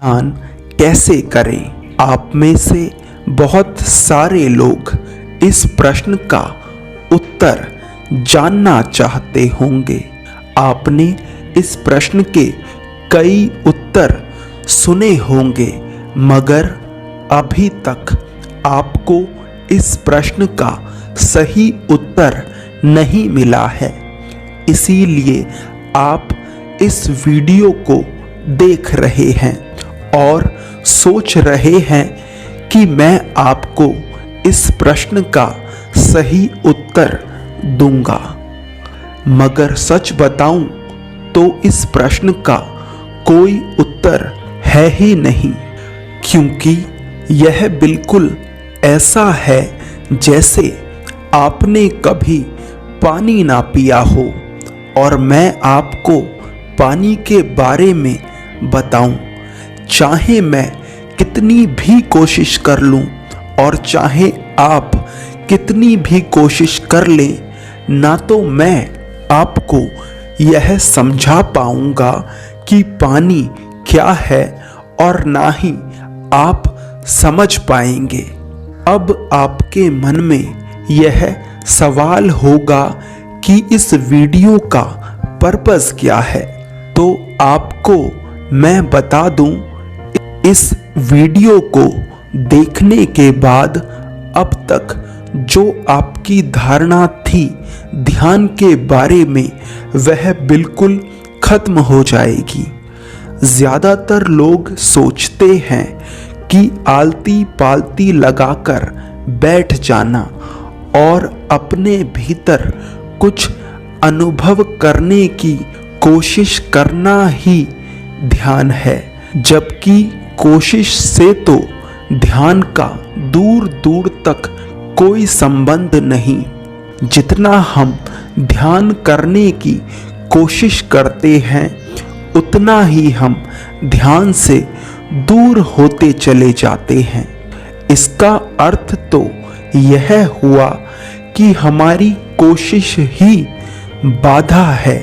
ध्यान कैसे करें? आप में से बहुत सारे लोग इस प्रश्न का उत्तर जानना चाहते होंगे। आपने इस प्रश्न के कई उत्तर सुने होंगे, मगर अभी तक आपको इस प्रश्न का सही उत्तर नहीं मिला है। इसीलिए आप इस वीडियो को देख रहे हैं और सोच रहे हैं कि मैं आपको इस प्रश्न का सही उत्तर दूंगा। मगर सच बताऊं तो इस प्रश्न का कोई उत्तर है ही नहीं, क्योंकि यह बिल्कुल ऐसा है जैसे आपने कभी पानी ना पिया हो और मैं आपको पानी के बारे में बताऊं। चाहे मैं कितनी भी कोशिश कर लूं और चाहे आप कितनी भी कोशिश कर लें, ना तो मैं आपको यह समझा पाऊंगा कि पानी क्या है और ना ही आप समझ पाएंगे। अब आपके मन में यह सवाल होगा कि इस वीडियो का पर्पस क्या है, तो आपको मैं बता दूं, इस वीडियो को देखने के बाद अब तक जो आपकी धारणा थी ध्यान के बारे में, वह बिल्कुल खत्म हो जाएगी। ज़्यादातर लोग सोचते हैं कि आलती पालती लगाकर बैठ जाना और अपने भीतर कुछ अनुभव करने की कोशिश करना ही ध्यान है, जबकि कोशिश से तो ध्यान का दूर दूर तक कोई संबंध नहीं। जितना हम ध्यान करने की कोशिश करते हैं, उतना ही हम ध्यान से दूर होते चले जाते हैं। इसका अर्थ तो यह हुआ कि हमारी कोशिश ही बाधा है।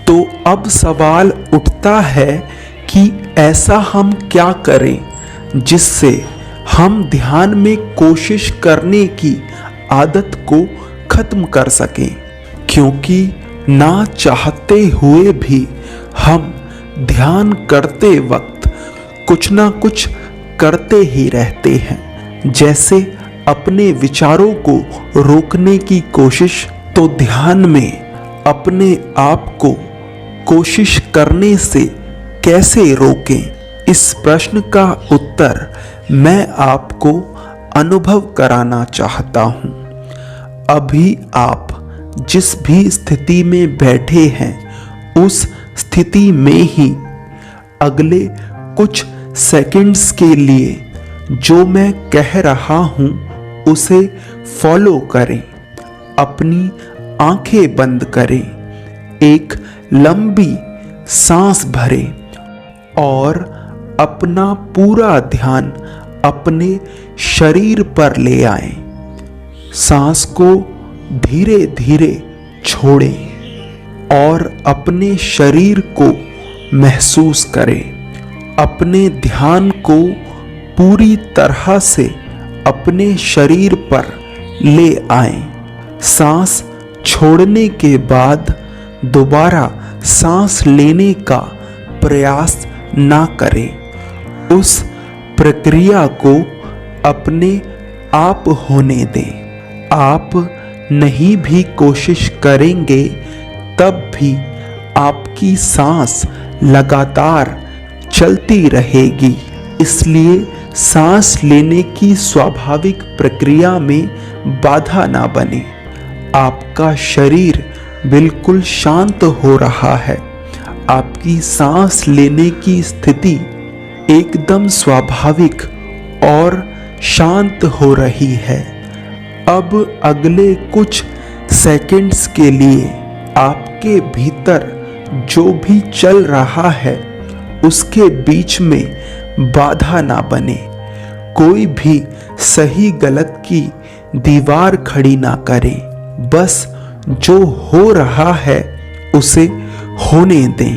तो अब सवाल उठता है कि ऐसा हम क्या करें जिससे हम ध्यान में कोशिश करने की आदत को खत्म कर सकें, क्योंकि ना चाहते हुए भी हम ध्यान करते वक्त कुछ ना कुछ करते ही रहते हैं। जैसे अपने विचारों को रोकने की कोशिश, तो ध्यान में अपने आप को कोशिश करने से कैसे रोकें? इस प्रश्न का उत्तर मैं आपको अनुभव कराना चाहता हूं। अभी आप जिस भी स्थिति में बैठे हैं, उस स्थिति में ही अगले कुछ सेकंड्स के लिए जो मैं कह रहा हूं उसे फॉलो करें। अपनी आंखें बंद करें, एक लंबी सांस भरें और अपना पूरा ध्यान अपने शरीर पर ले आएं। सांस को धीरे धीरे छोड़ें और अपने शरीर को महसूस करें। अपने ध्यान को पूरी तरह से अपने शरीर पर ले आएं। सांस छोड़ने के बाद दोबारा सांस लेने का प्रयास ना करें। उस प्रक्रिया को अपने आप होने दें। आप नहीं भी कोशिश करेंगे तब भी आपकी सांस लगातार चलती रहेगी। इसलिए सांस लेने की स्वाभाविक प्रक्रिया में बाधा ना बने। आपका शरीर बिल्कुल शांत हो रहा है। आपकी सांस लेने की स्थिति एकदम स्वाभाविक और शांत हो रही है। अब अगले कुछ सेकंड्स के लिए आपके भीतर जो भी चल रहा है उसके बीच में बाधा ना बने। कोई भी सही गलत की दीवार खड़ी ना करें। बस जो हो रहा है उसे होने दें।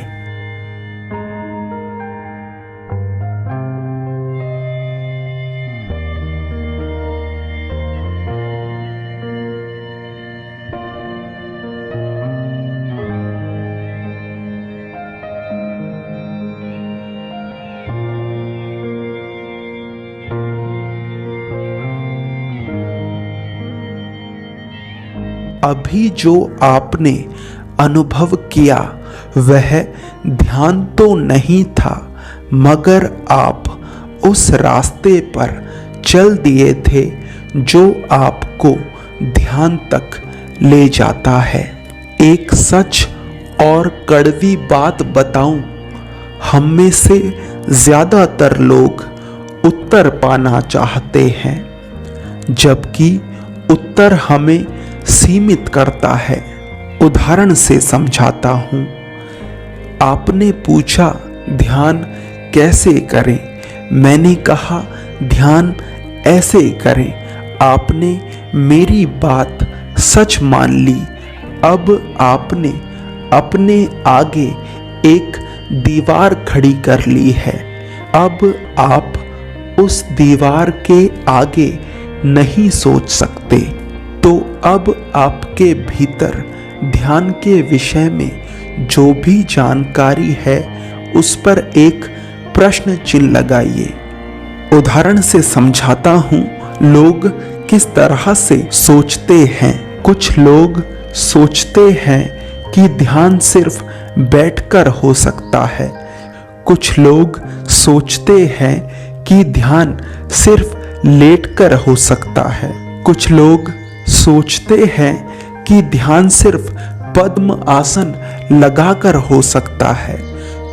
अभी जो आपने अनुभव किया वह ध्यान तो नहीं था, मगर आप उस रास्ते पर चल दिए थे जो आपको ध्यान तक ले जाता है। एक सच और कड़वी बात बताऊं, हम में से ज्यादातर लोग उत्तर पाना चाहते हैं, जबकि उत्तर हमें सीमित करता है। उदाहरण से समझाता हूं। आपने पूछा ध्यान कैसे करें, मैंने कहा ध्यान ऐसे करें। आपने मेरी बात सच मान ली। अब आपने अपने आगे एक दीवार खड़ी कर ली है। अब आप उस दीवार के आगे नहीं सोच सकते। तो अब आपके भीतर ध्यान के विषय में जो भी जानकारी है उस पर एक प्रश्न चिन्ह लगाइए। उदाहरण से समझाता हूँ, लोग किस तरह से सोचते हैं। कुछ लोग सोचते हैं कि ध्यान सिर्फ बैठकर हो सकता है। कुछ लोग सोचते हैं कि ध्यान सिर्फ लेटकर हो सकता है। कुछ लोग सोचते हैं कि ध्यान सिर्फ पद्म आसन लगाकर हो सकता है।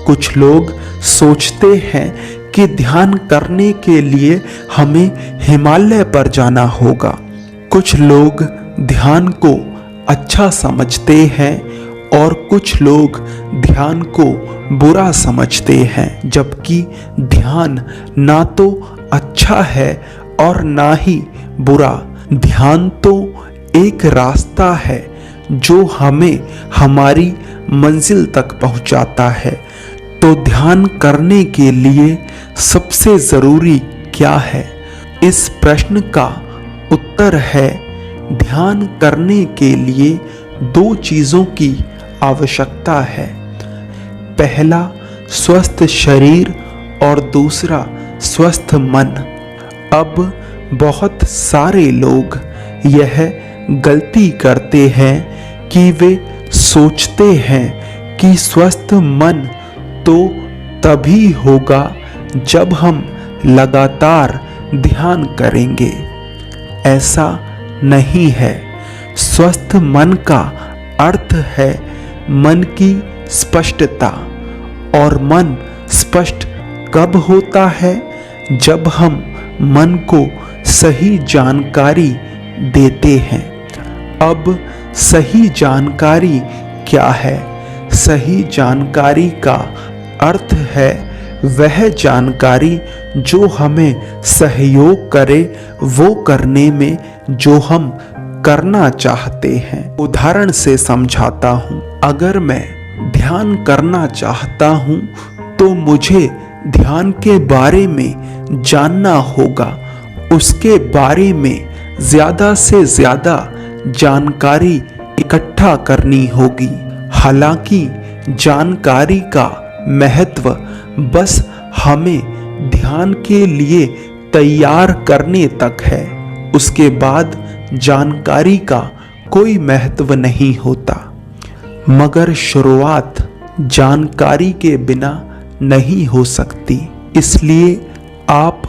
कुछ लोग सोचते हैं कि ध्यान करने के लिए हमें हिमालय पर जाना होगा। कुछ लोग ध्यान को अच्छा समझते हैं और कुछ लोग ध्यान को बुरा समझते हैं, जबकि ध्यान ना तो अच्छा है और ना ही बुरा। ध्यान तो एक रास्ता है जो हमें हमारी मंजिल तक पहुंचाता है। तो ध्यान करने के लिए सबसे जरूरी क्या है? इस प्रश्न का उत्तर है, ध्यान करने के लिए दो चीजों की आवश्यकता है। पहला स्वस्थ शरीर और दूसरा स्वस्थ मन। अब बहुत सारे लोग यह गलती करते हैं कि वे सोचते हैं कि स्वस्थ मन तो तभी होगा जब हम लगातार ध्यान करेंगे। ऐसा नहीं है। स्वस्थ मन का अर्थ है मन की स्पष्टता, और मन स्पष्ट कब होता है? जब हम मन को सही जानकारी देते हैं। अब सही जानकारी क्या है? सही जानकारी का अर्थ है वह जानकारी जो हमें सहयोग करे वो करने में जो हम करना चाहते हैं। उदाहरण से समझाता हूँ। अगर मैं ध्यान करना चाहता हूँ तो मुझे ध्यान के बारे में जानना होगा। उसके बारे में ज्यादा से ज्यादा जानकारी इकट्ठा करनी होगी। हालांकि जानकारी का महत्व बस हमें ध्यान के लिए तैयार करने तक है। उसके बाद जानकारी का कोई महत्व नहीं होता। मगर शुरुआत जानकारी के बिना नहीं हो सकती। इसलिए आप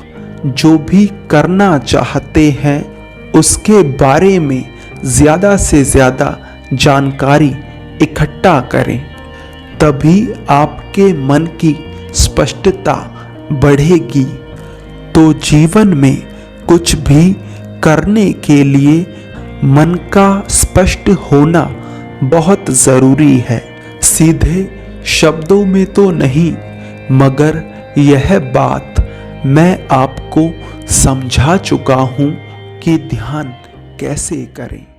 जो भी करना चाहते हैं उसके बारे में ज्यादा से ज्यादा जानकारी इकट्ठा करें। तभी आपके मन की स्पष्टता बढ़ेगी। तो जीवन में कुछ भी करने के लिए मन का स्पष्ट होना बहुत जरूरी है। सीधे शब्दों में तो नहीं, मगर यह बात मैं आपको समझा चुका हूं कि ध्यान कैसे करें।